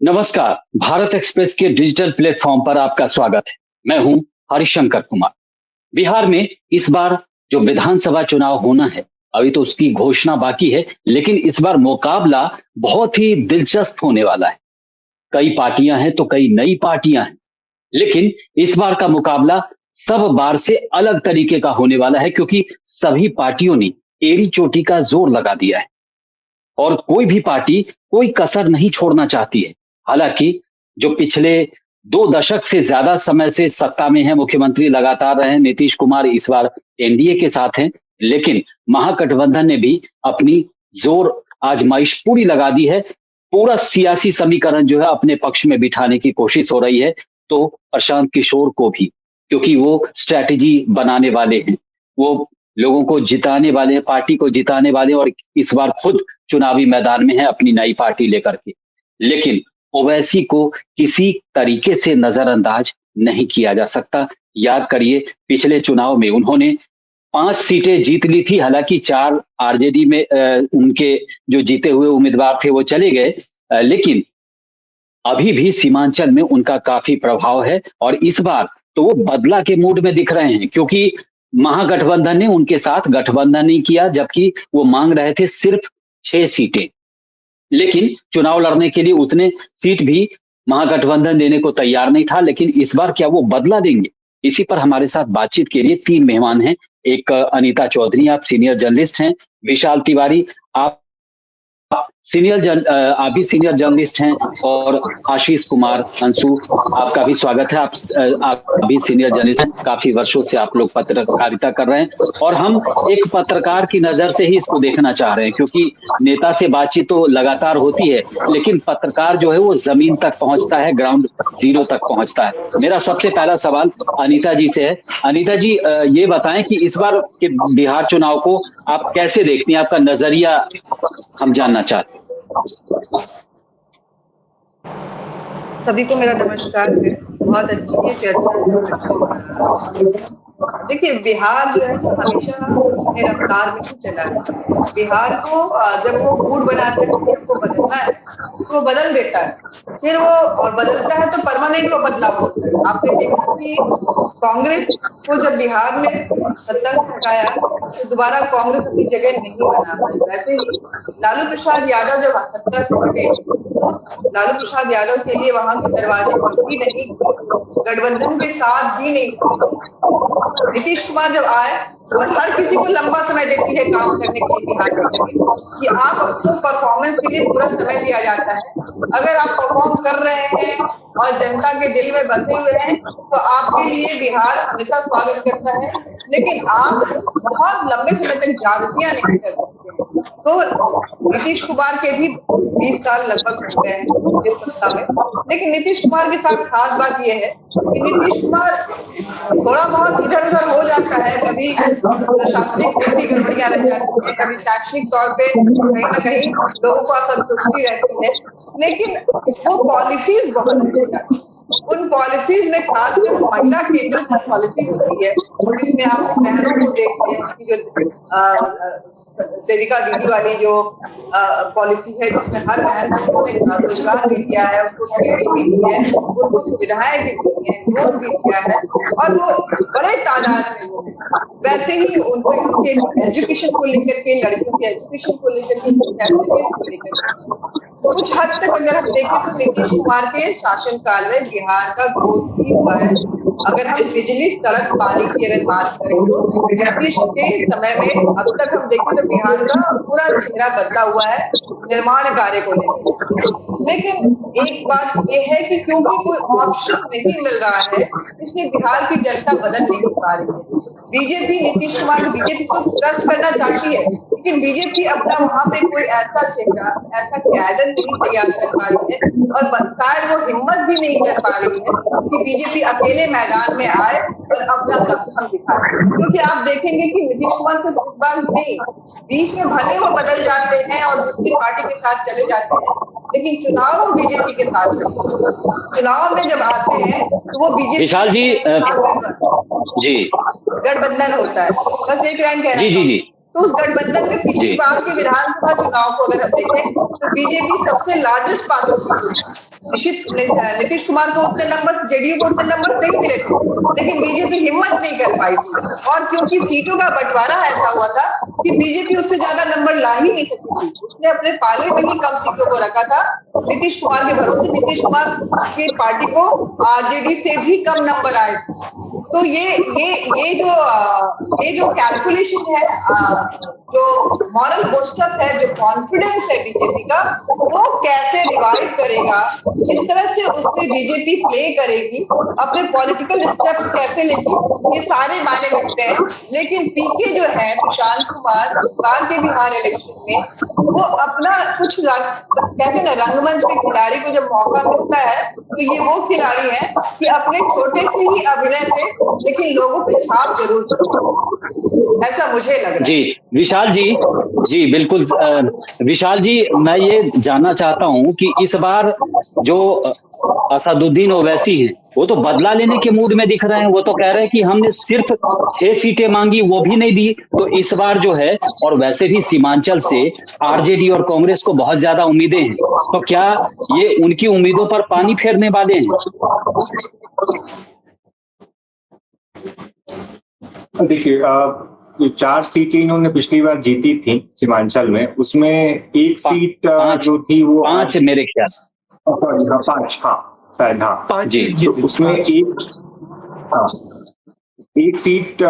नमस्कार। भारत एक्सप्रेस के digital platform पर आपका स्वागत है। मैं हूं हरिशंकर कुमार। बिहार में इस बार जो विधानसभा चुनाव होना है, अभी तो उसकी घोषणा बाकी है, लेकिन इस बार मुकाबला बहुत ही दिलचस्प होने वाला है। कई पार्टियां हैं तो कई नई पार्टियां हैं, लेकिन इस बार का मुकाबला सब बार से अलग तरीके का होने वाला है, क्योंकि सभी पार्टियों ने एड़ी चोटी का जोर लगा दिया है और कोई भी पार्टी कोई कसर नहीं छोड़ना चाहती है। हालांकि जो पिछले 2 दशक से ज्यादा समय से सत्ता में है, मुख्यमंत्री लगातार रहे, नीतीश कुमार इस बार एनडीए के साथ हैं, लेकिन महागठबंधन ने भी अपनी जोर आजमाइश पूरी लगा दी है। पूरा सियासी समीकरण जो है अपने पक्ष में बिठाने की कोशिश हो रही है। तो प्रशांत किशोर को भी, क्योंकि वो स्ट्रैटेजी बनाने वाले हैं, वो लोगों को जिताने वाले हैं, पार्टी को जिताने वाले हैं, और इस बार खुद चुनावी मैदान में है अपनी नई पार्टी लेकर के। लेकिन ओवैसी को किसी तरीके से नजरअंदाज नहीं किया जा सकता। याद करिए, पिछले चुनाव में उन्होंने 5 सीटें जीत ली थी। हालांकि 4 आरजेडी में उनके जो जीते हुए उम्मीदवार थे वो चले गए, लेकिन अभी भी सीमांचल में उनका काफी प्रभाव है। और इस बार तो वो बदला के मूड में दिख रहे हैं, क्योंकि महागठबंधन ने उनके साथ गठबंधन नहीं किया, जबकि वो मांग रहे थे सिर्फ 6 सीटें। लेकिन चुनाव लड़ने के लिए उतने सीट भी महागठबंधन देने को तैयार नहीं था। लेकिन इस बार क्या वो बदला देंगे? इसी पर हमारे साथ बातचीत के लिए 3 मेहमान हैं। एक अनीता चौधरी, आप सीनियर जर्नलिस्ट हैं। विशाल तिवारी, आप आप भी सीनियर जर्नलिस्ट हैं। और आशीष कुमार अंशु, आपका भी स्वागत है। आप भी सीनियर जर्नलिस्ट हैं, काफी वर्षों से आप लोग पत्रकारिता कर रहे हैं। और हम एक पत्रकार की नजर से ही इसको देखना चाह रहे हैं, क्योंकि नेता से बातचीत तो लगातार होती है, लेकिन पत्रकार जो है वो जमीन तक पहुंचता है, ग्राउंड जीरो तक पहुंचता है। मेरा सबसे पहला सवाल अनीता जी से है। अनीता जी, ये बताएं कि इस बार के बिहार चुनाव को आप कैसे देखती हैं? आपका नजरिया हम जानना चाहते हैं। सभी को मेरा नमस्कार। बहुत अच्छी ये चर्चा। देखिए, बिहार जो है हमेशा अपने रफ्तार में ही चला है। बिहार को जब वो मूड बनाते हैं कि हमको बदलना है तो वो बदल देता है, फिर वो और बदलता है तो परमानेंट वो बदलाव होता है। आपने देखा कि कांग्रेस को जब बिहार में सत्ता से हटाया तो दोबारा कांग्रेस अपनी जगह नहीं बना पाई। वैसे ही लालू प्रसाद यादव जब सत्ता से हटे तो लालू प्रसाद यादव के लिए वहां के दरवाजे भी नहीं, गठबंधन के साथ भी नहीं। नीतीश कुमार जब आए और हर किसी को लंबा समय देती है काम करने के लिए बिहार की जमीन, कि आपको परफॉर्मेंस के लिए पूरा समय दिया जाता है। अगर आप परफॉर्म कर रहे हैं और जनता के दिल में बसे हुए हैं तो आपके लिए बिहार हमेशा स्वागत करता है। लेकिन आप बहुत लंबे समय तक ज्यादतियां नहीं कर सकते। तो नीतीश कुमार के भी 20 साल लगभग हो गए हैं इस सत्ता में। लेकिन नीतीश कुमार के साथ खास बात यह है कि नीतीश कुमार थोड़ा बहुत इधर उधर हो जाता है, कभी प्रशासनिक भी गड़बड़ियां रह जाती है, कभी शैक्षणिक तौर पे कहीं ना कहीं लोगों को असंतुष्टि रहती है, लेकिन वो पॉलिसीज बहुत अच्छी रहती है। उन पॉलिसीज में खासकर महिला केंद्रित पॉलिसी होती है, जिसमें आप बहनों को देखते हैं कि जो सेविका दीदी वाली जो पॉलिसी है, जिसमें हर बहन को उन्होंने रोजगार भी दिया है, उनको ट्रेनिंग भी दी है, उनको सुविधाएं भी दी है, लोन भी दिया है, और वो बड़े तादाद में वो है। वैसे ही उनके एजुकेशन को लेकर के, लड़कियों के एजुकेशन को लेकर के, फैसिलिटीज को लेकर कुछ हद तक अगर हम देखें तो नीतीश कुमार के शासनकाल में बिहार का ग्रोथ भी हुआ है। अगर हम बिजली, सड़क, पानी की अगर बात करें तो नीतीश के समय में अब तक हम देखें तो बिहार का पूरा चेहरा बदला हुआ है निर्माण कार्य को लेकर। लेकिन एक बात यह है कि क्योंकि कोई ऑप्शन नहीं मिल रहा है, इसलिए बिहार की जनता बदल नहीं पा रही है। बीजेपी, नीतीश कुमार बीजेपी को ट्रस्ट करना चाहती है, लेकिन बीजेपी अपना वहां पे कोई ऐसा चेहरा, ऐसा कैडर नहीं तैयार कर पा रही है, और शायद वो हिम्मत भी नहीं कर पा रही है कि बीजेपी अकेले मैदान में आए और अपना दम दिखाए। क्योंकि आप देखेंगे कि नीतीश कुमार सिर्फ इस बार नहीं, बीच में भले वो बदल जाते हैं और दूसरी पार्टी के साथ चले जाते हैं, लेकिन चुनाव वो बीजेपी के साथ नहीं। चुनाव में जब आते हैं तो वो बीजेपी विशाल जी, जी गठबंधन होता है। बस एक लाइन कहना जी जी जी तो उस गठबंधन में पिछली जी बार के विधानसभा चुनाव को अगर हम देखें तो बीजेपी सबसे लार्जेस्ट पावर थी। नीतीश कुमार को उतने नंबर, जेडीयू को उतने नंबर नहीं मिले थे, लेकिन बीजेपी हिम्मत नहीं कर पाई थी। और क्योंकि सीटों का बंटवारा ऐसा हुआ था कि बीजेपी उससे ज्यादा नंबर ला ही नहीं सकती थी, उसने अपने पाले में ही कम सीटों को रखा था नीतीश कुमार के भरोसे। नीतीश कुमार की पार्टी को आरजेडी से भी कम नंबर आए। तो ये जो कैलकुलेशन है, जो मॉरल बूस्टअप है, जो कॉन्फिडेंस है बीजेपी का, वो कैसे रिवाइव करेगा, किस तरह से उसमें बीजेपी प्ले करेगी, अपने पॉलिटिकल स्टेप्स कैसे लेगी, ये सारे मायने रखते हैं। लेकिन पीके जो है प्रशांत कुमार, इस बार के बिहार इलेक्शन में वो अपना कुछ कहते हैं ना, रंगमंच के खिलाड़ी को जब मौका मिलता है तो ये वो खिलाड़ी है कि अपने छोटे से ही अभिनय से लेकिन लोगों पे छाप जरूर छोड़े, ऐसा मुझे लग रहा है। जी विशाल जी बिल्कुल। विशाल जी, मैं ये जानना चाहता हूं कि इस बार जो असदुद्दीन ओवैसी हैं, वो तो बदला लेने के मूड में दिख रहे हैं। वो तो कह रहे हैं कि हमने सिर्फ 6 सीटें मांगी, वो भी नहीं दी। तो इस बार जो है, और वैसे भी सीमांचल से आरजेडी और कांग्रेस को बहुत ज्यादा उम्मीदें हैं, तो क्या ये उनकी उम्मीदों पर पानी फेरने वाले हैं? देखिए, जो 4 सीटें इन्होंने पिछली बार जीती थी सीमांचल में, उसमें एक सीट पांच जो थी वो 5 मेरे ख्याल। सॉरी, हाँ 5, हाँ शायद, हाँ जी तो उसमें हाँ, एक सीट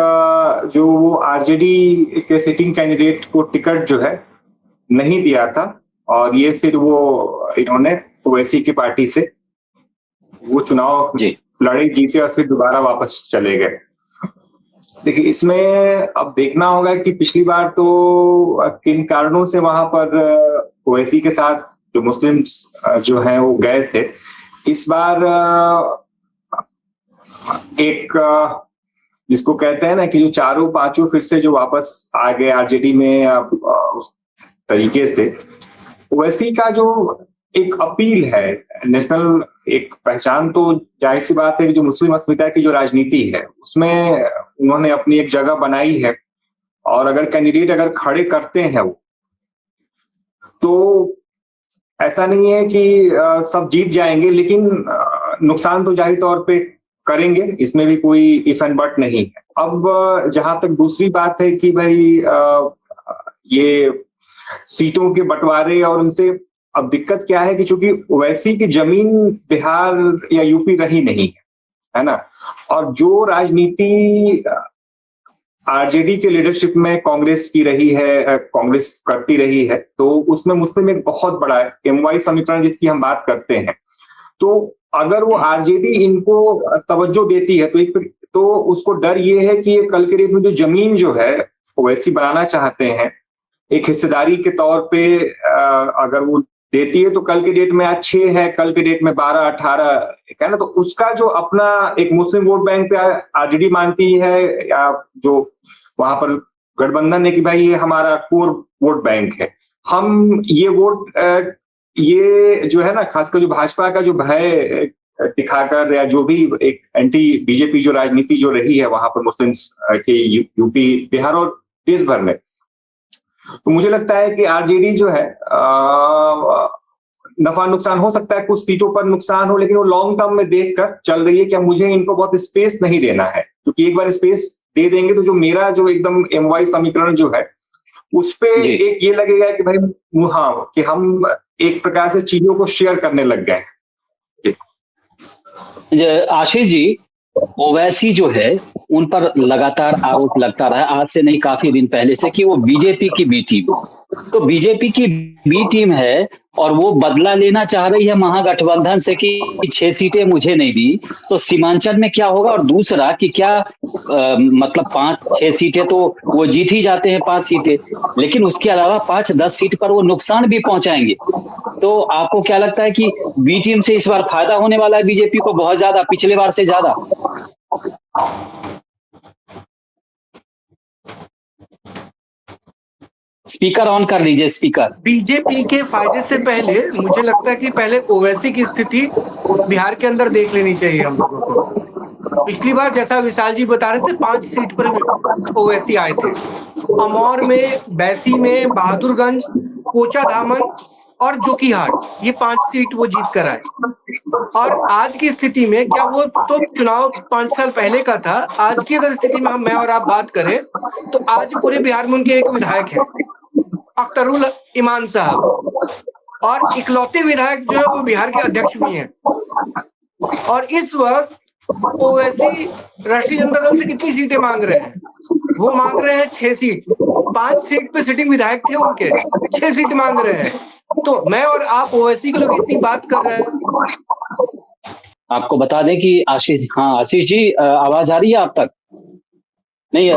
जो वो आरजेडी के सिटिंग कैंडिडेट को टिकट जो है नहीं दिया था, और ये फिर वो इन्होंने ओवैसी की पार्टी से वो चुनाव जी लड़े, जीते और फिर दोबारा वापस चले गए। देखिए, इसमें अब देखना होगा कि पिछली बार तो किन कारणों से वहां पर ओवैसी के साथ जो मुस्लिम्स जो हैं वो गए थे। इस बार एक जिसको कहते हैं ना कि जो चारों पांचों फिर से जो वापस आ गए आरजेडी में, उस तरीके से ओवैसी का जो एक अपील है नेशनल, एक पहचान, तो जाहिर सी बात है कि जो मुस्लिम अस्मिता की जो राजनीति है उसमें उन्होंने अपनी एक जगह बनाई है। और अगर कैंडिडेट अगर खड़े करते हैं वो, तो ऐसा नहीं है कि सब जीत जाएंगे, लेकिन नुकसान तो जाहिर तौर पे करेंगे, इसमें भी कोई इफ एंड बट नहीं है। अब जहां तक दूसरी बात है कि भाई ये सीटों के बंटवारे और उनसे, अब दिक्कत क्या है कि चूंकि ओवैसी की जमीन बिहार या यूपी रही नहीं है ना, और जो राजनीति आरजेडी के लीडरशिप में कांग्रेस की रही है, कांग्रेस करती रही है, तो उसमें मुस्लिम एक बहुत बड़ा एमवाई समीकरण जिसकी हम बात करते हैं। तो अगर वो आरजेडी इनको तवज्जो देती है तो उसको डर ये है कि ये कल के डेट में जो जमीन जो है ओवैसी बनाना चाहते हैं एक हिस्सेदारी के तौर पे, अगर वो देती है तो कल के डेट में आज 6 है, कल के डेट में 12-18 है ना, तो उसका जो अपना एक मुस्लिम वोट बैंक पे आरजेडी मानती है, या जो वहां पर गठबंधन है कि भाई ये हमारा कोर वोट बैंक है, हम ये वोट, ये जो है ना, खासकर जो भाजपा का जो भय दिखाकर, या जो भी एक एंटी बीजेपी जो राजनीति जो रही है वहां पर मुस्लिम्स के यूपी, बिहार और देश भर में, तो मुझे लगता है कि आरजेडी जो है नफा नुकसान हो सकता है, कुछ सीटों पर नुकसान हो, लेकिन वो लॉन्ग टर्म में देखकर चल रही है कि मुझे इनको बहुत स्पेस नहीं देना है, क्योंकि एक बार स्पेस दे देंगे तो जो मेरा जो एकदम एमवाई समीकरण जो है उस पे एक ये लगेगा कि भाई हाँ, कि हम एक प्रकार से चीजों को शेयर करने लग गए। आशीष जी, ओवैसी जो है उन पर लगातार आरोप लगता रहा, आज से नहीं काफी दिन पहले से, कि वो बीजेपी की बी टीम, तो बीजेपी की बी टीम है और वो बदला लेना चाह रही है महागठबंधन से कि 6 सीटें मुझे नहीं दी, तो सीमांचल में क्या होगा? और दूसरा कि क्या मतलब 5-6 सीटें तो वो जीत ही जाते हैं, 5 सीटें, लेकिन उसके अलावा 5-10 सीट पर वो नुकसान भी पहुंचाएंगे। तो आपको क्या लगता है कि बी टीम से इस बार फायदा होने वाला है बीजेपी को बहुत ज्यादा, पिछले बार से ज्यादा? स्पीकर ऑन कर लीजिए, स्पीकर। बीजेपी के फायदे से पहले मुझे लगता है कि पहले ओवैसी की स्थिति बिहार के अंदर देख लेनी चाहिए हम लोगों को। पिछली बार जैसा विशाल जी बता रहे थे 5 सीट पर ओवैसी आए थे, अमौर में, बैसी में, बहादुरगंज, कोचाधामन और जोकीहाट, ये 5 सीट वो जीत कर आए। और आज की स्थिति में, क्या वो तो चुनाव 5 साल पहले का था, आज की अगर स्थिति में मैं और आप बात करें तो आज पूरे बिहार में उनके एक विधायक है, अख्तरुल ईमान साहब, और इकलौते विधायक जो है वो बिहार के अध्यक्ष भी हैं। और इस वक्त ओवैसी राष्ट्रीय जनता दल से कितनी सीटें मांग रहे हैं? वो मांग रहे हैं 6 सीट। 5 सीट पे सिटिंग विधायक थे उनके, 6 सीट मांग रहे हैं। तो मैं और आप ओवैसी के लोग इतनी बात कर रहे हैं। आपको बता दें कि आशीष जी, आवाज आ रही है आप तक? नहीं,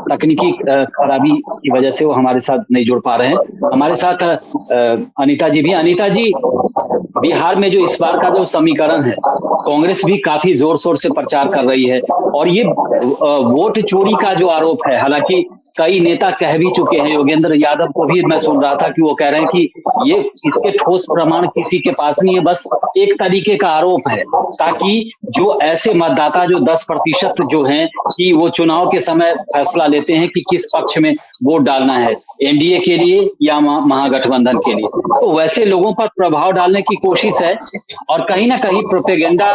तकनीकी खराबी की वजह से वो हमारे साथ नहीं जुड़ पा रहे हैं। हमारे साथ अनीता जी भी। अनीता जी, बिहार में जो इस बार का जो समीकरण है, कांग्रेस भी काफी जोर शोर से प्रचार कर रही है और ये वोट चोरी का जो आरोप है, हालांकि कई नेता कह भी चुके हैं, योगेंद्र यादव को भी मैं सुन रहा था कि वो कह रहे हैं कि ये इसके ठोस प्रमाण किसी के पास नहीं है, बस एक तरीके का आरोप है, ताकि जो ऐसे मतदाता जो 10% जो हैं कि वो चुनाव के समय फैसला लेते हैं कि किस पक्ष में वोट डालना है, एनडीए के लिए या महागठबंधन के लिए, तो वैसे लोगों पर प्रभाव डालने की कोशिश है। और कहीं ना कहीं प्रोपेगेंडा,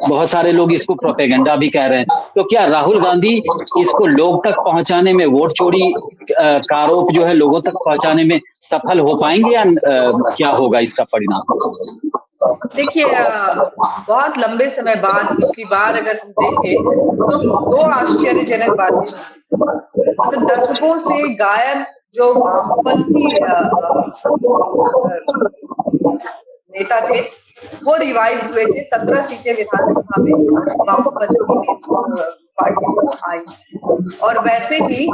बहुत सारे लोग इसको प्रोपेगेंडा भी कह रहे हैं। तो क्या राहुल गांधी इसको लोग तक पहुंचाने में, वोट चोरी का आरोप जो है लोगों तक पहुंचाने में सफल हो पाएंगे या क्या होगा इसका परिणाम? देखिए, बहुत लंबे समय बाद पिछली बार अगर हम देखें तो 2 आश्चर्यजनक बातें, तो दशकों से गायब जो वामपंथी नेता थे वो रिवाइव हुए थे। 17 सीटें विधानसभा में वामपंथी पार्टी को आई, और वैसे ही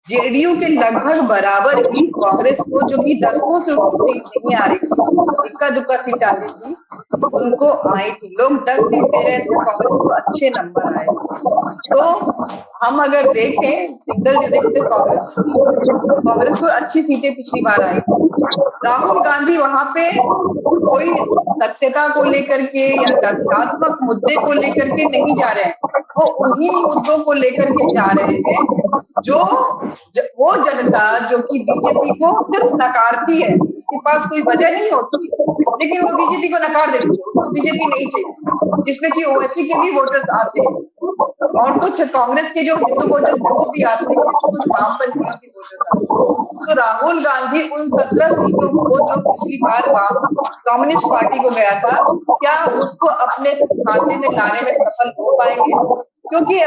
जेडीयू के लगभग बराबर ही कांग्रेस को, जो कि दशकों से उनको सीट नहीं आ रही थी, इक्का दुक्का सीट आती थी, उनको आई थी। लोग 10 सीट दे रहे थे, कांग्रेस को अच्छे नंबर आए। तो हम अगर देखें सिंगल डिजिट में कांग्रेस को अच्छी सीटें पिछली बार आई। राहुल गांधी वहां पे कोई सत्यता को लेकर के या तथ्यात्मक मुद्दे को लेकर के नहीं जा रहे हैं, वो उन्हीं मुद्दों को लेकर के जा रहे हैं जो वो जनता जो कि बीजेपी को सिर्फ नकारती है, उसके पास कोई वजह नहीं होती, लेकिन वो बीजेपी को नकार देती है, उसको बीजेपी नहीं चाहिए, जिसमें कि ओवैसी के भी वोटर्स आते हैं और कुछ कांग्रेस के जो हिंदू वोटर्स हैं वो भी आते हैं, कुछ वामपंथियों के वोटर्स आते हैं। तो राहुल गांधी उन 17 सीटों को जो पिछली बार कम्युनिस्ट पार्टी को गया था, क्या उसको अपने खाते में लाने में सफल हो पाएंगे? क्योंकि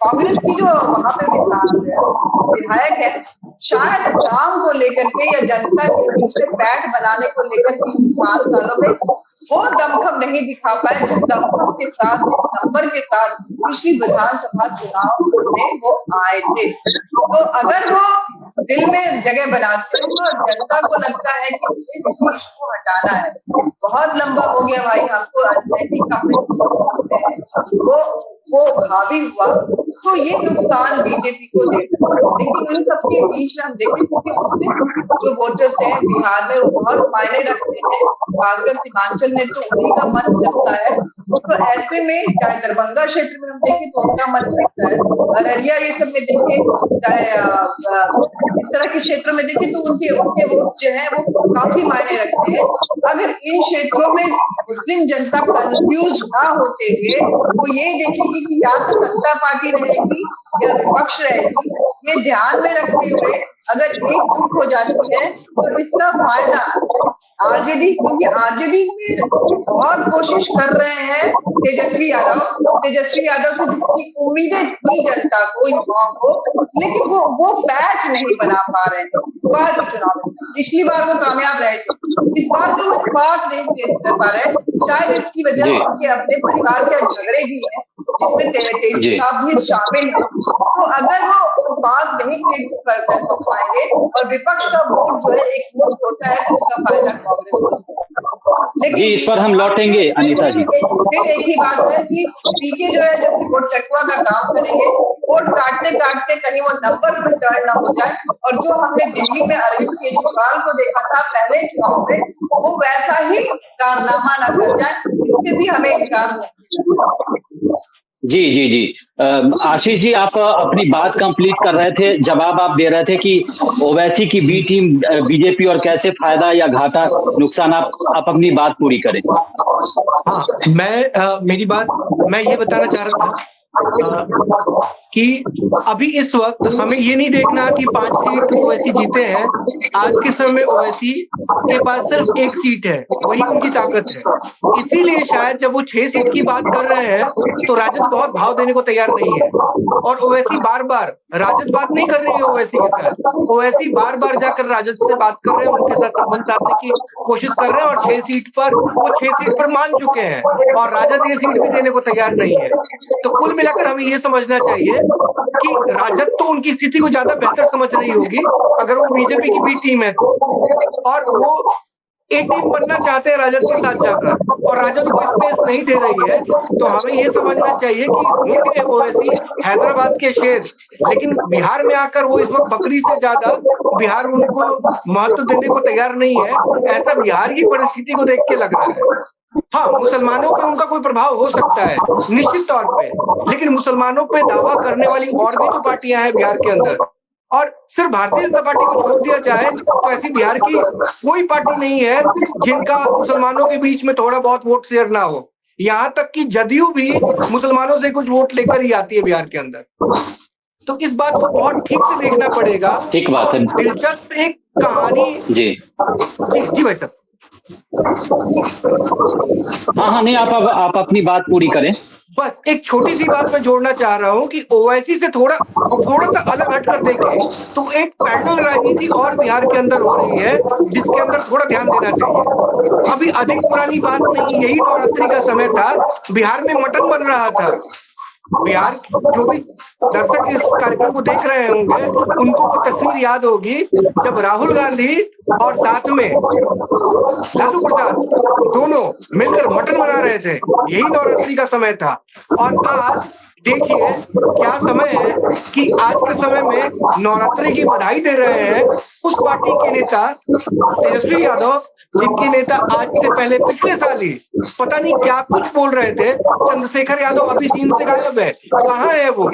कांग्रेस की जो वहां पे विधायक है, शायद काम को लेकर के या जनता के बीच में पैठ बनाने को लेकर के 5 सालों में वो दमखम नहीं दिखा पाए, जिस दमखम के साथ, जिस नंबर के साथ पिछली विधानसभा चुनाव में वो आए थे। तो अगर वो दिल में जगह बनाते हैं तो जनता को लगता है कि मुझे नीतीश को हटाना है, बहुत लंबा हो गया भाई, हमको वो हावी हुआ, तो ये नुकसान बीजेपी को दे सकता है। लेकिन इन सबके बीच में हम देखें, क्योंकि उससे जो वोटर्स हैं बिहार में वो बहुत मायने रखते हैं, खासकर सीमांचल में तो उन्हीं का मन चलता है। तो ऐसे में चाहे दरभंगा क्षेत्र में हम देखें तो उनका मन चलता है, अररिया ये सब में देखें, चाहे इस तरह के क्षेत्रों में देखें तो उनके वोट जो है वो काफी मायने रखते हैं। अगर इन क्षेत्रों में मुस्लिम जनता कंफ्यूज ना होते हुए वो ये देखेगी कि या तो सत्ता पार्टी रहेगी या विपक्ष रहेगी, ये ध्यान में रखते हुए अगर एकजुट हो जाती है तो इसका फायदा आरजेडी, क्योंकि आरजेडी में बहुत कोशिश कर रहे हैं तेजस्वी यादव से जितनी उम्मीदें थी जनता को, युवाओं को, लेकिन वो पैठ नहीं बना पा रहे हैं इस बार के चुनाव में। पिछली बार वो कामयाब रहे थे, इस बार तो इस बात नहीं क्रिएट कर पा रहे। शायद इसकी वजह उनके अपने परिवार के झगड़े भी हैं, जिसमें तेजस्वी साहब भी शामिल है। तो अगर वो इस बात नहीं क्रिएट कर पाएंगे और विपक्ष का वोट जो है एक मुक्त होता है, तो उसका फायदा कांग्रेस को। लेकिन जी, इस पर हम लौटेंगे अनीता जी। फिर एक ही बात है कि पीके जो है, जब वोट कटवा का काम करेंगे, वोट काटते काटते कहीं वो नंबर में टर्न न हो जाए, और जो हमने दिल्ली में अरविंद केजरीवाल को देखा था पहले चुनाव में, वो वैसा ही कारनामा न कर जाए, इससे भी हमें इनकार नहीं। जी, जी, जी। आशीष जी, आप अपनी बात कंप्लीट कर रहे थे, जवाब आप दे रहे थे कि ओवैसी की बी जी। टीम बीजेपी और कैसे फ़ायदा या घाटा, नुकसान आप अपनी बात पूरी करें। हाँ, मेरी बात मैं ये बताना चाह रहा था कि अभी इस वक़्त हमें ये नहीं देखना कि 5 सीट ओवैसी जीते हैं। आज के समय में ओवैसी के पास सिर्फ 1 सीट है, वही उनकी ताकत है। इसीलिए शायद जब वो 6 सीट की बात कर रहे हैं, तो राजद बहुत भाव देने को तैयार नहीं है। और ओवैसी बार-बार राजद बात नहीं कर रही है ओवैसी के साथ। ओवैसी बार-बार जाकर राजद से बात कर रहे हैं, उनके साथ संबंध साधने की कोशिश कर रहे हैं और 6 सीट पर वो 6 सीट पर मान चुके हैं और राजद ये सीट भी देने को तैयार नहीं है। तो कुल मिलाकर हमें ये समझना चाहिए कि राजद तो उनकी स्थिति को ज़्यादा बेहतर समझ रही होगी, अगर वो बीजेपी की बी टीम है तो। और वो ए टीम बनना चाहते हैं राजद के साथ जाकर और राजद को स्पेस नहीं दे रही है, तो हमें ये समझना चाहिए कि होंगे ओवैसी हैदराबाद के शेर, लेकिन बिहार में आकर वो इस वक़्त बकरी से ज़्यादा बिहार उनको महत्व देने को तैयार नहीं है, ऐसा बिहार की परिस्थिति को देख के लग रहा है। हाँ, मुसलमानों पे उनका कोई प्रभाव हो सकता है, निश्चित तौर पे, लेकिन मुसलमानों पे दावा करने वाली और भी तो पार्टियाँ हैं बिहार के अंदर। और सिर्फ भारतीय जनता पार्टी को छोड़ दिया जाए, तो ऐसी बिहार की कोई पार्टी नहीं है, जिनका मुसलमानों के बीच में थोड़ा बहुत वोट शेयर ना हो। यहाँ तक कि जदयू भी मुसलमानों से कुछ वोट लेकर ही आती है बिहार के अंदर। तो इस बात को बहुत ठीक से देखना पड़ेगा ठीक बात और है। दिलचस्प एक कहानी। जी। जी भाई साहब। हाँ, हाँ, नहीं आप अपनी बात पूरी करें। बस एक छोटी-सी बात मैं जोड़ना चाह रहा हूँ कि ओवैसी से थोड़ा-सा अलग हटकर देखें, तो एक पैरेलल राजनीति और बिहार के अंदर हो रही है, जिसके अंदर थोड़ा ध्यान देना चाहिए। अभी अधिक पुरानी बात नहीं, यही नवरात्रि का समय था, बिहार में मटन बन रहा था। बिहार जो भी दर्शक इस कार्यक्रम को देख रहे होंगे, उनको वो तस्वीर याद होगी, जब राहुल गांधी और साथ में लालू प्रसाद दोनों मिलकर मटन बना रहे थे। यही नवरात्रि का समय था और आज देखिए क्या समय है कि आज के समय में नवरात्रि की बधाई दे रहे हैं उस पार्टी के नेता तेजस्वी यादव, जिनके नेता आज से पहले पिछले साल ही पता नहीं क्या कुछ बोल रहे थे। चंद्रशेखर यादव अभी सीन से गायब है, कहाँ है वो?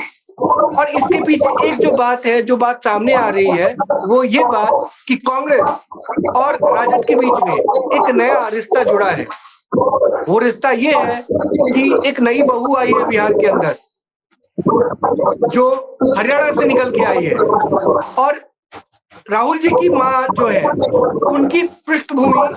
और इसके पीछे एक जो बात है, जो बात सामने आ रही है, वो ये बात कि कांग्रेस और राजद के बीच में एक नया रिश्ता जुड़ा है। वो रिश्ता ये है कि एक नई बहू आई है बिहार के अंदर, जो हरियाणा से निकल के आई है और राहुल जी की माँ जो है, उनकी पृष्ठभूमि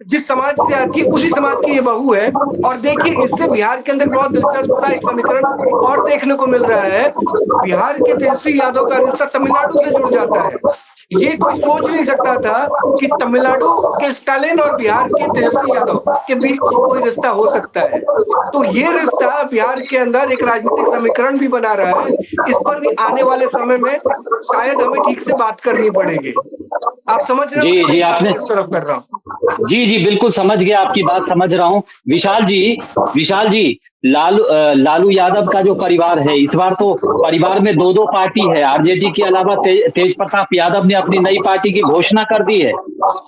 जिस समाज से आती है, उसी समाज की ये बहू है। और देखिए इससे बिहार के अंदर बहुत दिलचस्प सा एक समीकरण और देखने को मिल रहा है। बिहार के तेजस्वी यादव का रिश्ता तमिलनाडु से जुड़ जाता है। ये कोई सोच नहीं सकता था कि तमिलनाडु के स्टालिन और बिहार के तेजस्वी यादव के बीच कोई रिश्ता हो सकता है। तो ये रिश्ता बिहार के अंदर एक राजनीतिक समीकरण भी बना रहा है। इस पर भी आने वाले समय में शायद हमें ठीक से बात करनी पड़ेगी। आप समझ रहे जी, हो मैं जी, इशारा आपने किस तरफ कर रहा हूँ? जी, जी, बिल्कुल समझ गया, आपकी बात समझ रहा हूँ। विशाल जी, लालू यादव का जो परिवार है, इस बार तो परिवार में 2-2 पार्टी है। आरजेडी के अलावा तेज प्रताप यादव ने अपनी नई पार्टी की घोषणा कर दी है।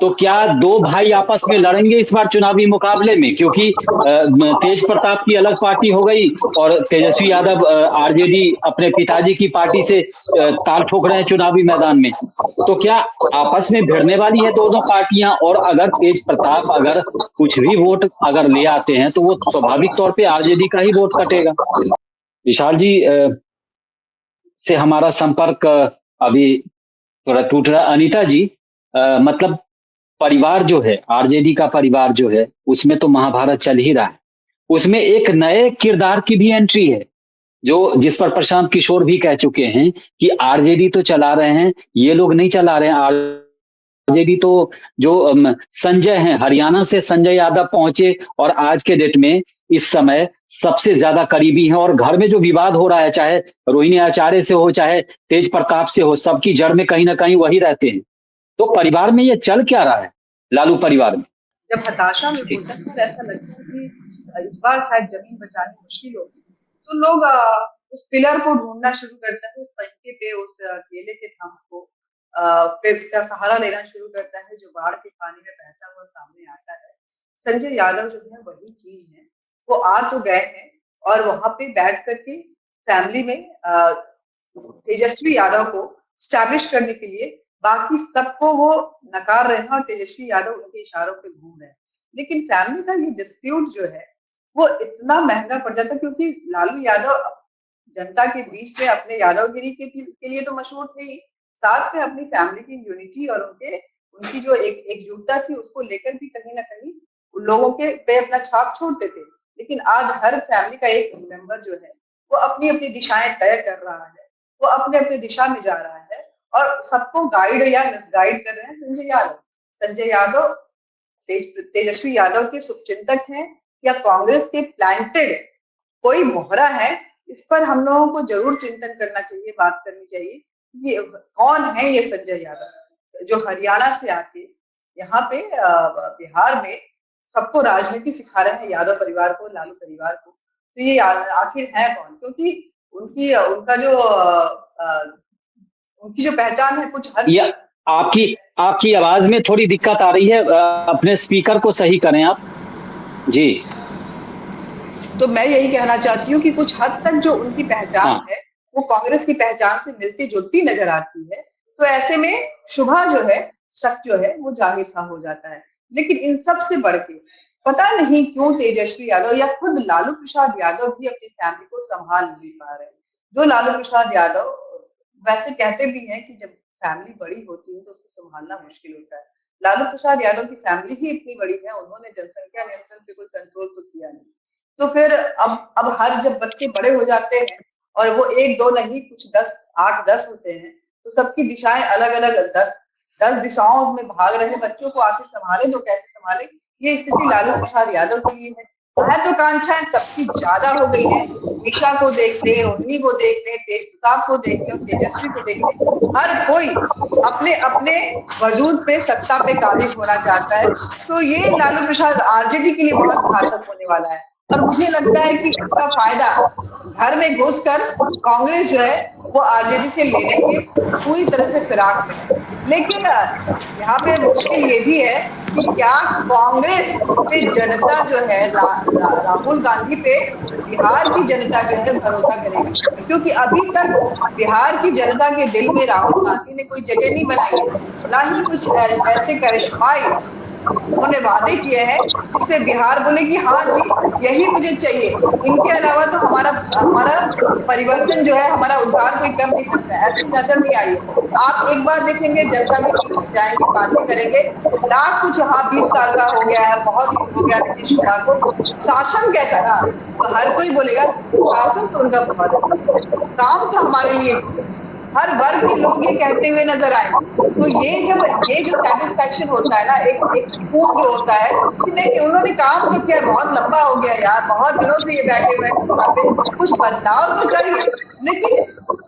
तो क्या 2 भाई आपस में लड़ेंगे इस बार चुनावी मुकाबले में? क्योंकि तेज प्रताप की अलग पार्टी हो गई और तेजस्वी यादव आरजेडी अपने पिताजी की पार्टी से ताल ठोक रहे हैं चुनावी मैदान में। तो क्या आपस में भिड़ने वाली है दोनों पार्टियां? और अगर तेज प्रताप अगर कुछ भी वोट अगर ले आते हैं तो वो स्वाभाविक तौर पे आरजेडी का ही वोट कटेगा। विशाल जी से हमारा संपर्क अभी थोड़ा टूट रहा। अनीता जी, मतलब परिवार जो है, आरजेडी का परिवार जो है, उसमें तो महाभारत चल ही रहा है। उसमें एक नए किरदार की भी एंट्री है, जो जिस पर प्रशांत किशोर भी कह चुके हैं कि आरजेडी तो चला रहे हैं, ये लोग नहीं चला रहे हैं। आरजेडी तो जो संजय हैं, हरियाणा से संजय यादव पहुंचे और आज के डेट में इस समय सबसे ज्यादा करीबी हैं और घर में जो विवाद हो रहा है, चाहे रोहिणी आचार्य से हो, चाहे तेज प्रताप से हो, सबकी जड़ में कहीं ना कहीं वही रहते हैं। तो परिवार में ये चल क्या रहा है, लालू परिवार में? जब हताशा में होता है और ऐसा लगता है कि इस बार शायद जमीन बचानी मुश्किल होगी, तो लोग उस पिलर को ढूंढना शुरू करता है, उस तरीके पे, उस केले के थंभ को पे उसका सहारा लेना शुरू करता है, जो बाढ़ के पानी में बहता हुआ सामने आता है। संजय यादव जो है वही चीज है, वो आ तो गए हैं और वहां पे बैठ करके फैमिली में तेजस्वी यादव को स्टैब्लिश करने के लिए बाकी सबको वो नकार रहे हैं और तेजस्वी यादव उनके इशारों पे घूम रहे हैं। लेकिन फैमिली का ये डिस्प्यूट जो है वो इतना महंगा पड़ जाता है, क्योंकि लालू यादव जनता के बीच में अपने यादवगिरी के लिए तो मशहूर थे ही, साथ में अपनी फैमिली की यूनिटी और उनकी जो एकजुटता थी उसको लेकर भी कहीं ना कहीं उन लोगों के पे अपना छाप छोड़ते थे। लेकिन आज हर फैमिली का एक मेंबर जो है वो अपनी अपनी दिशाएं तय कर रहा है, वो अपने अपने दिशा में जा रहा है और सबको गाइड या मिसगाइड कर रहे हैं संजय यादव तेजस्वी यादव के शुभचिंतक हैं या कांग्रेस के प्लांटेड कोई मोहरा है, इस पर हम लोगों को जरूर चिंतन करना चाहिए, बात करनी चाहिए कि कौन है ये संजय यादव जो हरियाणा से आके यहाँ पे बिहार में सबको राजनीति सिखा रहे हैं, यादव परिवार को, लालू परिवार को। तो ये आखिर है कौन? क्योंकि उनकी जो पहचान है कुछ हद आपकी आवाज में थोड़ी दिक्कत आ रही है, अपने स्पीकर को सही करें आप जी। तो मैं यही कहना चाहती हूँ कि कुछ हद तक जो उनकी पहचान है वो कांग्रेस की पहचान से मिलती जुलती नजर आती है। तो ऐसे में शुभा जो है, शक जो है वो जाहिर सा हो जाता है। लेकिन इन सब से बढ़ के पता नहीं क्यों तेजस्वी यादव या खुद लालू प्रसाद यादव भी अपनी फैमिली को संभाल नहीं पा रहे। जो लालू प्रसाद यादव वैसे कहते भी हैं कि जब फैमिली बड़ी होती है तो उसको संभालना मुश्किल होता है। लालू प्रसाद यादव की फैमिली ही इतनी बड़ी है, उन्होंने जनसंख्या नियंत्रण पे कोई कंट्रोल तो किया नहीं। तो फिर अब हर जब बच्चे बड़े हो जाते हैं और वो 1-2 नहीं कुछ 8-10 होते हैं, तो सबकी दिशाएं अलग अलग 10 दिशाओं में भाग रहे बच्चों को आखिर संभाले तो कैसे संभाले, ये स्थिति लालू प्रसाद यादव के लिए है। महत्वाकांक्षाएं सबकी ज्यादा हो गई है। निशा को देख ले, रोहिणी को देख ले, तेज प्रताप को देख ले, तेजस्वी को देख ले, हर कोई अपने अपने वजूद पे सत्ता पे काबिज होना चाहता है। तो ये लालू प्रसाद आरजेडी के लिए बहुत घातक होने वाला है और मुझे लगता है कि इसका फायदा घर में घुसकर कांग्रेस जो है वो आरजेडी से लेने के पूरी तरह से फिराक में। लेकिन यहाँ पे मुश्किल ये भी है कि क्या कांग्रेस पे जनता जो है राहुल गांधी पे बिहार की जनता जो है भरोसा करेगी, क्योंकि अभी तक बिहार की जनता के दिल में राहुल गांधी ने कोई जगह नहीं बनाई है, ना ही कुछ ऐसे करिश्माई उन्होंने वादे किए हैं जिसपे बिहार बोले कि हाँ जी यही मुझे चाहिए, इनके अलावा तो हमारा परिवर्तन जो है, हमारा उद्धार कोई कर नहीं सकता। ऐसी नजर नहीं आई। आप एक बार देखेंगे जनता के बीच में जाएंगे, बातें करेंगे, लाख कुछ हाँ 20 साल का हो गया है, बहुत हो गया नीतीश कुमार को, शासन कैसा रहा तो हर कोई बोलेगा शासन तो उनका बहुत अच्छा, काम तो हमारे लिए हर वर्ग के लोग ये कहते हुए नजर आए। तो ये जो सेटिस्फैक्शन होता है ना, एक सुकून जो होता है कि नहीं उन्होंने काम तो किया, बहुत लंबा हो गया यार, बहुत दिनों से ये बैठे हुए हैं वहां पे, कुछ बदलाव तो चाहिए, लेकिन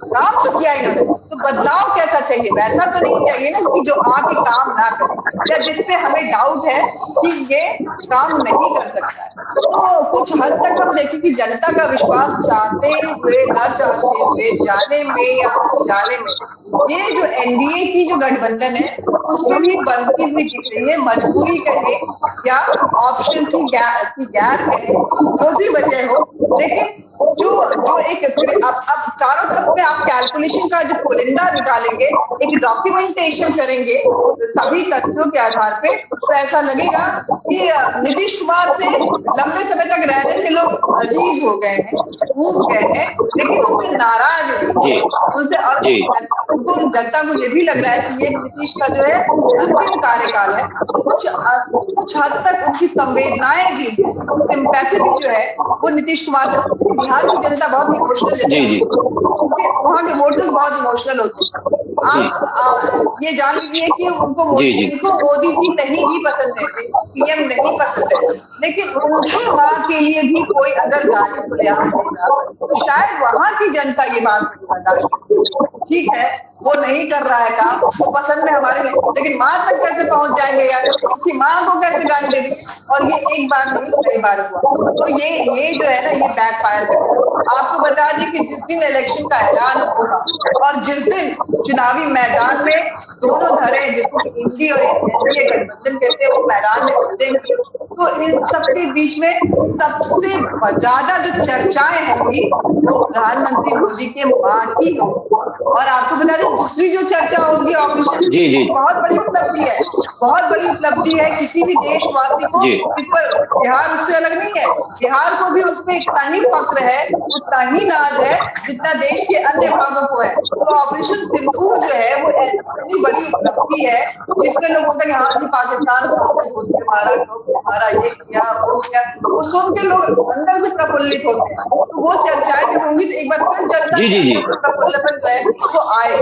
काम तो किया इन्होंने, तो बदलाव कैसा चाहिए? वैसा तो नहीं चाहिए ना कि जो आके काम ना करे या जिससे हमें डाउट है कि ये काम नहीं कर सकता है। तो कुछ हद तक हम देखें कि जनता का विश्वास चाहते हुए ना चाहते हुए, जाने में या जाने में, ये जो एनडीए की जो गठबंधन है उसमें भी बनती हुई दिख रही है। मजबूरी कहे या ऑप्शन की गैप कहे, जो भी वजह हो, लेकिन जो एक अब चारों तरफ में आप कैलकुलेशन का जब पुलिंदा निकालेंगे, एक डॉक्यूमेंटेशन करेंगे सभी तथ्यों के आधार पे, तो ऐसा लगेगा कि नीतीश कुमार से लंबे समय तक रहने से लोग अजीज हो गए हैं, ऊब गए हैं, लेकिन उससे नाराज हुए उससे, और उनको जनता को ये भी लग रहा है कि ये नीतीश का जो है अंतिम कार्यकाल है। तो कुछ हद तक उनकी संवेदनाएं भी, सिंपैथी भी जो है वो नीतीश कुमार तक, बिहार की जनता बहुत इमोशनल है, वहाँ के वोटर्स बहुत इमोशनल होते हैं। आप ये जान लीजिए कि उनको मोदी जी नहीं भी पसंद है, पीएम नहीं पसंद है, लेकिन उनकी माँ के लिए भी कोई अगर गाली खुलेआम देगा तो शायद वहां की जनता ये बात नहीं बर्दाश्त करती। ठीक है वो नहीं कर रहा है काम, वो पसंद में हमारे लिए, लेकिन माँ तक कैसे पहुंच जाएंगे यार, किसी माँ को कैसे गाली दे देंगे? और ये एक बार नहीं कई बार हुआ। तो ये जो है ना, ये बैकफायर करेगा। आपको बता दें कि जिस दिन इलेक्शन का ऐलान होगा और जिस दिन चुनावी मैदान में दोनों धड़े जिसको इंडी और एनडीए गठबंधन कहते हैं वो मैदान में कूदेंगे, तो इन सबके बीच में सबसे ज्यादा जो चर्चाएं होंगी वो प्रधानमंत्री मोदी के मां की होगी। और आपको बता दें दूसरी जो चर्चा होगी ऑपरेशन जी, जी। बहुत बड़ी उपलब्धि है, बहुत बड़ी उपलब्धि है किसी भी देशवासी को। जी। इस पर बिहार उससे अलग नहीं है, बिहार को भी उस पर इतना ही फक्र है, उतना ही नाज है जितना देश के अन्य भागों को है। तो ऑपरेशन सिंदूर जो है वो इतनी बड़ी उपलब्धि है जिसमें लोग बोलते हैं कि हाँ जी पाकिस्तान को हमने घुस के मारा, ठोक के मारा, ये किया वो किया, वो सुन के लोग अंदर से प्रफुल्लित होते हैं। तो वो चर्चाएं जब होंगी तो एक बार फिर जनता जी, जी, जी। प्रफुल्लपन जो है वो आए।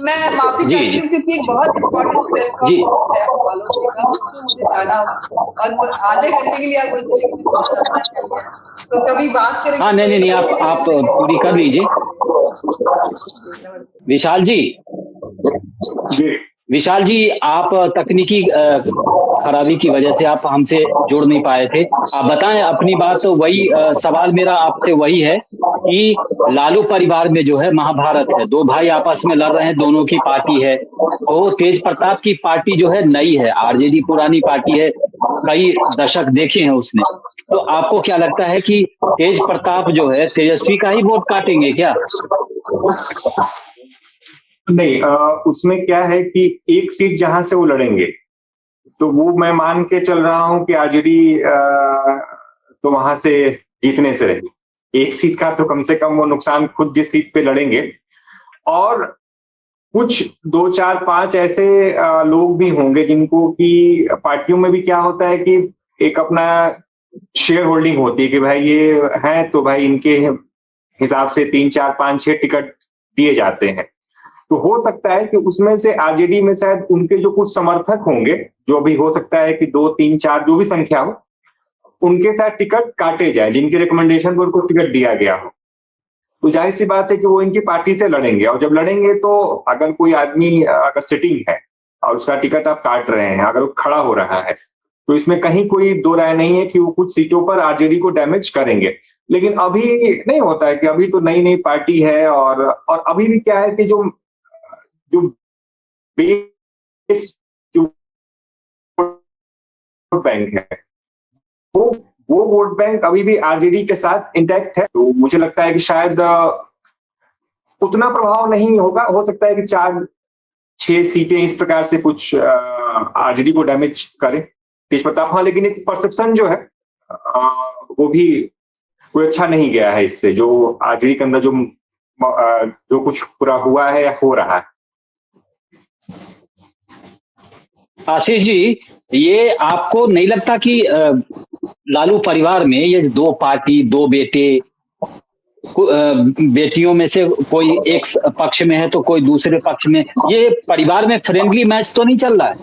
मैं माफी जी, चाहती जी। हूँ क्योंकि एक बहुत इंपॉर्टेंट प्रेस जी। कॉन्फ्रेंस है बालोद जी का, उसमें मुझे जाना होगा और आधे घंटे के लिए आप बोलते हैं लेकिन इतना लंबा चल गया, तो कभी बात करेंगे। हाँ, नहीं, नहीं, आप पूरी कर लीजिए। विशाल जी, जी विशाल जी, आप तकनीकी खराबी की वजह से आप हमसे जुड़ नहीं पाए थे। आप बताएं अपनी बात। तो वही सवाल मेरा आपसे वही है कि लालू परिवार में जो है महाभारत है, दो भाई आपस में लड़ रहे हैं, दोनों की पार्टी है। तो तेज प्रताप की पार्टी जो है नई है, आरजेडी पुरानी पार्टी है, कई दशक देखे हैं उसने। तो आपको क्या लगता है कि तेज प्रताप जो है तेजस्वी का ही वोट काटेंगे क्या? नहीं, उसमें क्या है कि एक सीट जहां से वो लड़ेंगे तो वो मैं मान के चल रहा हूं कि आरजेडी तो वहां से जीतने से रही। एक सीट का तो कम से कम वो नुकसान खुद जिस सीट पे लड़ेंगे, और कुछ 2 4 5 ऐसे लोग भी होंगे जिनको कि पार्टियों में भी क्या होता है कि एक अपना शेयर होल्डिंग होती है कि भाई ये है तो भाई इनके हिसाब से 3 4 5 6 टिकट दिए जाते हैं। तो हो सकता है कि उसमें से आरजेडी में शायद उनके जो कुछ समर्थक होंगे, जो भी हो सकता है कि 2 3 4 जो भी संख्या हो, उनके साथ टिकट काटे जाए जिनके रिकमेंडेशन पर उनको टिकट दिया गया हो। तो जाहिर सी बात है कि वो इनकी पार्टी से लड़ेंगे, और जब लड़ेंगे तो अगर कोई आदमी अगर सिटिंग है और उसका टिकट आप काट रहे हैं, अगर वो खड़ा हो रहा है, तो इसमें कहीं कोई दो राय नहीं है कि वो कुछ सीटों पर आरजेडी को डैमेज करेंगे। लेकिन अभी नहीं होता है कि अभी तो नई नई पार्टी है, और अभी भी क्या है कि जो जो बेस जो वोट बैंक है वो वोट बैंक अभी भी आरजेडी के साथ इंटैक्ट है। तो मुझे लगता है कि शायद उतना प्रभाव नहीं होगा। हो सकता है कि 4 6 सीटें इस प्रकार से कुछ आरजेडी को डैमेज करे तेज प्रताप। हाँ, लेकिन एक परसेप्शन जो है वो भी कोई अच्छा नहीं गया है इससे, जो आरजेडी के अंदर जो कुछ पूरा हुआ है या हो रहा है। आशीष जी, ये आपको नहीं लगता कि लालू परिवार में ये 2 पार्टी, 2 बेटे, बेटियों में से कोई एक पक्ष में है तो कोई दूसरे पक्ष में, ये परिवार में फ्रेंडली मैच तो नहीं चल रहा है?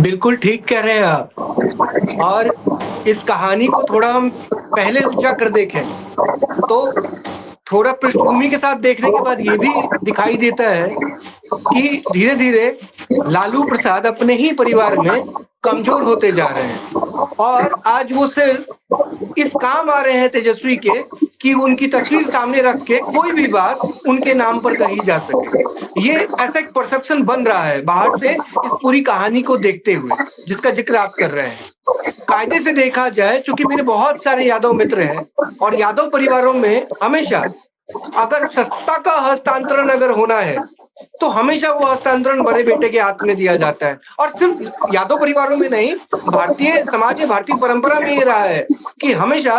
बिल्कुल ठीक कह रहे हैं आप। और इस कहानी को थोड़ा हम पहले जाकर देखें तो थोड़ा पृष्ठभूमि के साथ देखने के बाद ये भी दिखाई देता है कि धीरे धीरे लालू प्रसाद अपने ही परिवार में कमजोर होते जा रहे हैं, और आज वो सिर्फ इस काम आ रहे हैं तेजस्वी के कि उनकी तस्वीर सामने रख के कोई भी बात उनके नाम पर कही जा सके। ये ऐसा एक परसेप्शन बन रहा है बाहर से इस पूरी कहानी को देखते हुए, जिसका जिक्र आप कर रहे हैं। कायदे से देखा जाए, चूंकि मेरे बहुत सारे यादव मित्र हैं और यादव परिवारों में हमेशा अगर सत्ता का हस्तांतरण अगर होना है तो हमेशा वो हस्तांतरण बड़े बेटे के हाथ में दिया जाता है। और सिर्फ यादव परिवारों में नहीं, भारतीय समाज में, भारतीय परंपरा में ये रहा है कि हमेशा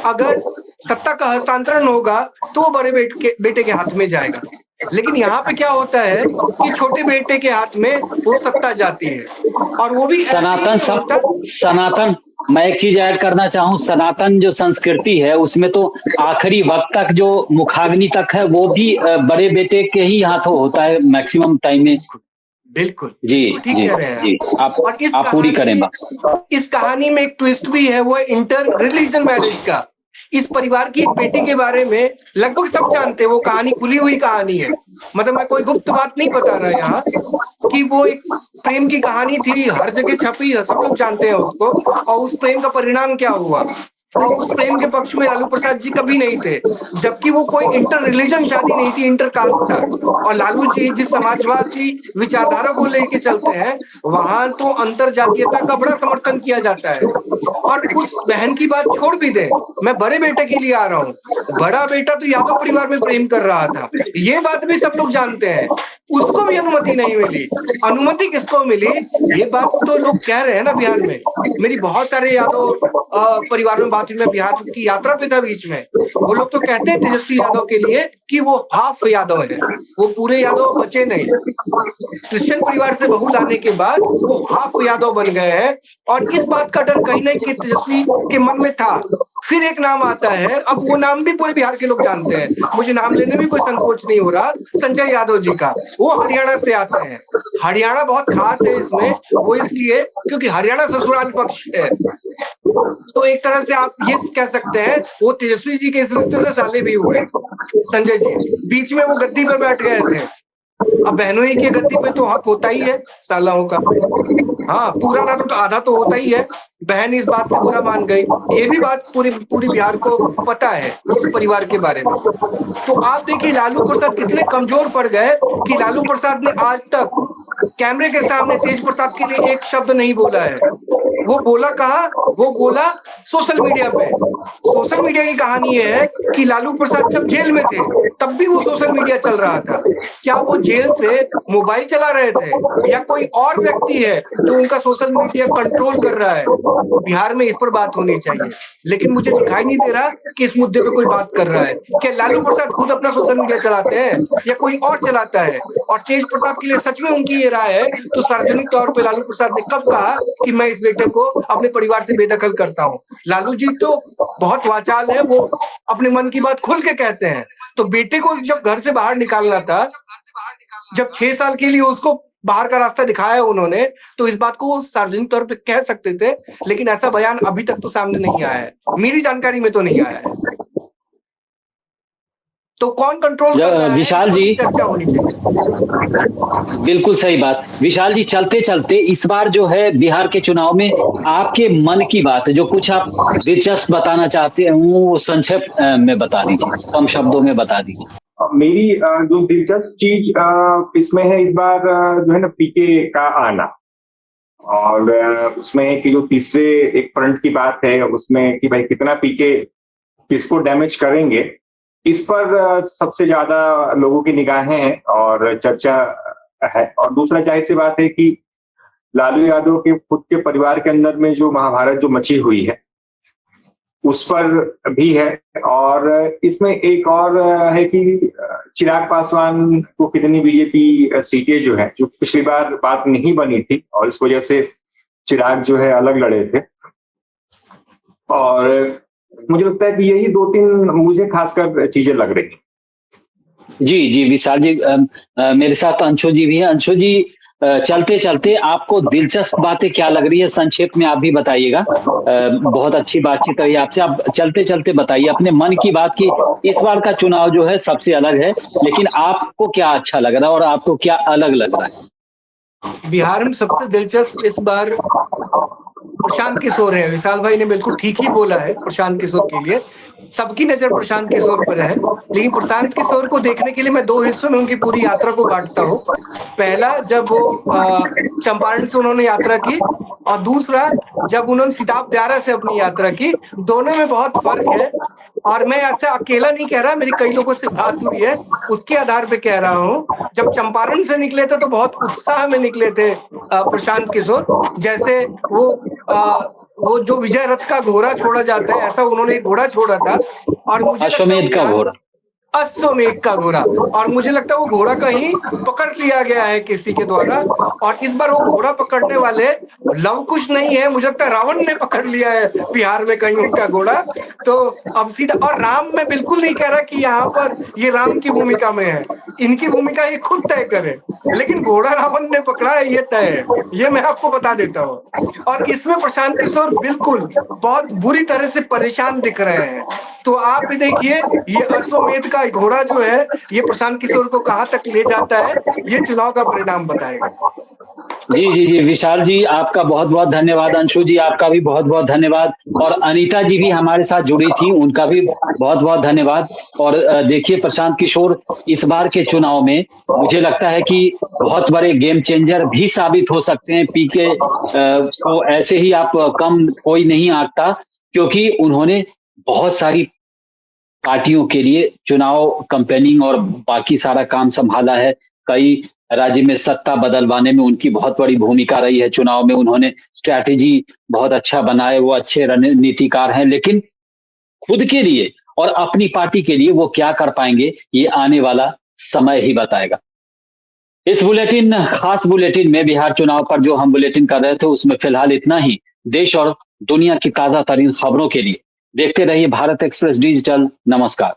अगर सत्ता का हस्तांतरण होगा तो वो बड़े बेटे के हाथ में जाएगा। लेकिन यहाँ पे क्या होता है कि छोटे बेटे के हाथ में वो सत्ता जाती है, और वो भी सनातन मैं एक चीज ऐड करना चाहूँ। सनातन जो संस्कृति है उसमें तो आखिरी वक्त तक जो मुखाग्नि तक है वो भी बड़े बेटे के ही हाथों होता है मैक्सिमम टाइम में। बिल्कुल जी, ठीक जी, कह रहे हैं जी, और आप पूरी करें बस। इस कहानी में एक ट्विस्ट भी है, वो है इंटर रिलीजन मैरिज का। इस परिवार की एक बेटी के बारे में लगभग सब जानते हैं, वो कहानी खुली हुई कहानी है, मतलब मैं कोई गुप्त बात नहीं बता रहा यहाँ, कि वो एक प्रेम की कहानी थी, हर जगह छपी है, सब लोग जानते हैं उसको, और उस प्रेम का परिणाम क्या हुआ। और उस प्रेम के पक्ष में लालू प्रसाद जी कभी नहीं थे, जबकि वो कोई इंटर रिलीजन शादी नहीं थी, इंटर कास्ट था। और लालू जी जिस समाजवादी विचारधारा को लेके चलते हैं, वहां तो अंतर जातीयता का बड़ा समर्थन किया जाता है। और उस बहन की बात छोड़ भी दे, मैं बड़े बेटे के लिए आ रहा हूँ। बड़ा बेटा तो यादव परिवार में प्रेम कर रहा था, ये बात भी सब लोग जानते हैं। उसको भी अनुमति नहीं मिली। अनुमति किसको मिली, ये बात तो लोग कह रहे हैं ना बिहार में। मेरी बहुत सारे यादव परिवार में बात हुई, मैं बिहार की यात्रा पे था बीच में। वो लोग तो कहते हैं तेजस्वी यादव के लिए कि वो हाफ यादव है, वो पूरे यादव बचे नहीं। क्रिश्चियन परिवार से बहू लाने के बाद वो हाफ यादव बन गए हैं। और इस बात का डर कहीं ना कहीं तेजस्वी के मन में था। फिर एक नाम आता है, अब वो नाम भी पूरे बिहार के लोग जानते हैं, मुझे नाम लेने में कोई संकोच नहीं हो रहा, संजय यादव जी का। वो हरियाणा से आते हैं। हरियाणा बहुत खास है इसमें, वो इसलिए क्योंकि हरियाणा ससुराल पक्ष है। तो एक तरह से आप ये कह सकते हैं वो तेजस्वी जी के इस रिश्ते से साले भी हुए। संजय जी बीच में वो गद्दी पर बैठ गए थे। अब बहनों ही की गद्दी पे तो हक होता ही है सालाओं का। हाँ, पूरा ना तो आधा तो होता ही है। बहन इस बात से बुरा मान गई, ये भी बात पूरी बिहार को पता है उस परिवार के बारे में। तो आप देखिए लालू प्रसाद कितने कमजोर पड़ गए कि लालू प्रसाद ने आज तक कैमरे के सामने तेज प्रताप के लिए एक शब्द नहीं बोला है। वो बोला कहा, वो बोला सोशल मीडिया पे। सोशल मीडिया की कहानी ये है कि लालू प्रसाद जब जेल में थे तब भी वो सोशल मीडिया चल रहा था। क्या वो जेल से मोबाइल चला रहे थे या कोई और व्यक्ति है जो उनका सोशल मीडिया कंट्रोल कर रहा है? बिहार में इस पर बात होनी चाहिए, लेकिन मुझे दिखाई नहीं दे रहा कि इस मुद्दे पे कोई बात कर रहा है। क्या लालू प्रसाद खुद अपना सोशल मीडिया चलाते हैं या कोई और चलाता है? और तेज प्रताप के लिए सच में उनकी ये राय है तो सार्वजनिक तौर पे लालू प्रसाद ने कब कहा कि मैं इस बेटे को अपने परिवार से बेदखल करता हूँ? लालू जी तो बहुत वाचाल है, वो अपने मन की बात खुल के कहते हैं। तो बेटे को जब घर से बाहर निकालना था, जब 6 साल के लिए उसको बाहर का रास्ता दिखाया उन्होंने, तो इस बात को वो सार्वजनिक तौर पे कह सकते थे, लेकिन ऐसा बयान अभी तक तो सामने नहीं आया है, मेरी जानकारी में तो नहीं आया है। तो कौन कंट्रोल कर रहा है, विशाल जी, चर्चा होनी चाहिए। बिल्कुल सही बात। विशाल जी, चलते चलते इस बार जो है बिहार के चुनाव में आपके मन की बात है, जो कुछ आप दिलचस्प बताना चाहते हैं वो संक्षेप में बता दीजिए, कम शब्दों में बता दीजिए। मेरी जो दिलचस्प चीज इसमें है इस बार जो है ना पीके का आना। और उसमें है कि जो तीसरे एक फ्रंट की बात है उसमें कि भाई कितना पीके किसको डैमेज करेंगे, इस पर सबसे ज्यादा लोगों की निगाहें हैं और चर्चा है। और दूसरा जाहिर सी बात है कि लालू यादव के खुद के परिवार के अंदर में जो महाभारत जो मची हुई है उस पर भी है। और इसमें एक और है कि चिराग पासवान को कितनी बीजेपी सीटें जो है, जो पिछली बार बात नहीं बनी थी और इस वजह से चिराग जो है अलग लड़े थे। और मुझे लगता है कि यही 2-3 मुझे खासकर चीजें लग रही हैं। जी जी विशाल जी, मेरे साथ अंशु जी भी हैं। अंशु जी, चलते चलते आपको दिलचस्प बातें क्या लग रही है, संक्षेप में आप भी बताइएगा। बहुत अच्छी बातचीत रही आपसे। आप चलते चलते बताइए अपने मन की बात की। इस बार का चुनाव जो है सबसे अलग है, लेकिन आपको क्या अच्छा लग रहा है और आपको क्या अलग लग रहा है? बिहार में सबसे दिलचस्प इस बार प्रशांत किशोर है। विशाल भाई ने बिल्कुल ठीक ही बोला है। प्रशांत किशोर के लिए सबकी नजर प्रशांत किशोर पर है, लेकिन प्रशांत किशोर को देखने के लिए मैं 2 हिस्सों में उनकी पूरी यात्रा को बांटता हूँ। पहला, जब वो चंपारण से उन्होंने यात्रा की, और दूसरा जब उन्होंने सिताब दियारा से अपनी यात्रा की। दोनों में बहुत फर्क है। और मैं ऐसा अकेला नहीं कह रहा, मेरी कई लोगों से बात हुई है, उसके आधार पे कह रहा हूँ। जब चंपारण से निकले थे तो बहुत उत्साह में निकले थे प्रशांत किशोर, जैसे वो जो विजय रथ का घोड़ा छोड़ा जाता है ऐसा उन्होंने एक घोड़ा छोड़ा था। और मुझे अश्वमेध का घोड़ा, अश्वमेध का घोड़ा, और मुझे लगता है वो घोड़ा कहीं पकड़ लिया गया है किसी के द्वारा। और इस बार वो घोड़ा पकड़ने वाले लव कुश नहीं है, मुझे लगता है रावण ने पकड़ लिया है बिहार में कहीं उनका घोड़ा। तो अब सीधा, और राम मैं बिल्कुल नहीं कह रहा कि यहाँ पर ये राम की भूमिका में है, इनकी भूमिका ये खुद तय करे, लेकिन घोड़ा रावण ने पकड़ा है ये तय है, ये मैं आपको बता देता हूँ। और इसमें प्रशांत किशोर बिल्कुल बहुत बुरी तरह से परेशान दिख रहे हैं। तो आप भी देखिए ये अश्वमेध का घोड़ा जो है ये प्रशांत किशोर को कहां तक ले जाता है, ये चुनाव का परिणाम बताएगा। जी, विशाल जी आपका बहुत-बहुत धन्यवाद, अंशु जी आपका भी बहुत-बहुत धन्यवाद और अनीता जी भी हमारे साथ जुड़ी थी, उनका भी बहुत-बहुत धन्यवाद और देखिए प्रशांत किशोर इस बार के चुनाव में मुझे लगता है कि बहुत बड़े गेम चेंजर भी साबित हो सकते हैं। पीके को ऐसे ही आप कम कोई नहीं आंकता क्योंकि उन्होंने बहुत सारी पार्टियों के लिए चुनाव कैंपेनिंग और बाकी सारा काम संभाला है। कई राज्य में सत्ता बदलवाने में उनकी बहुत बड़ी भूमिका रही है। चुनाव में उन्होंने स्ट्रैटेजी बहुत अच्छा बनाए, वो अच्छे रणनीतिकार हैं। लेकिन खुद के लिए और अपनी पार्टी के लिए वो क्या कर पाएँगे, ये आने वाला समय ही बताएगा। इस खास बुलेटिन में बिहार चुनाव पर जो हम बुलेटिन कर रहे थे, उसमें फिलहाल इतना ही। देश और दुनिया की ताज़ा तरीन खबरों के लिए देखते रहिए भारत एक्सप्रेस डिजिटल। नमस्कार।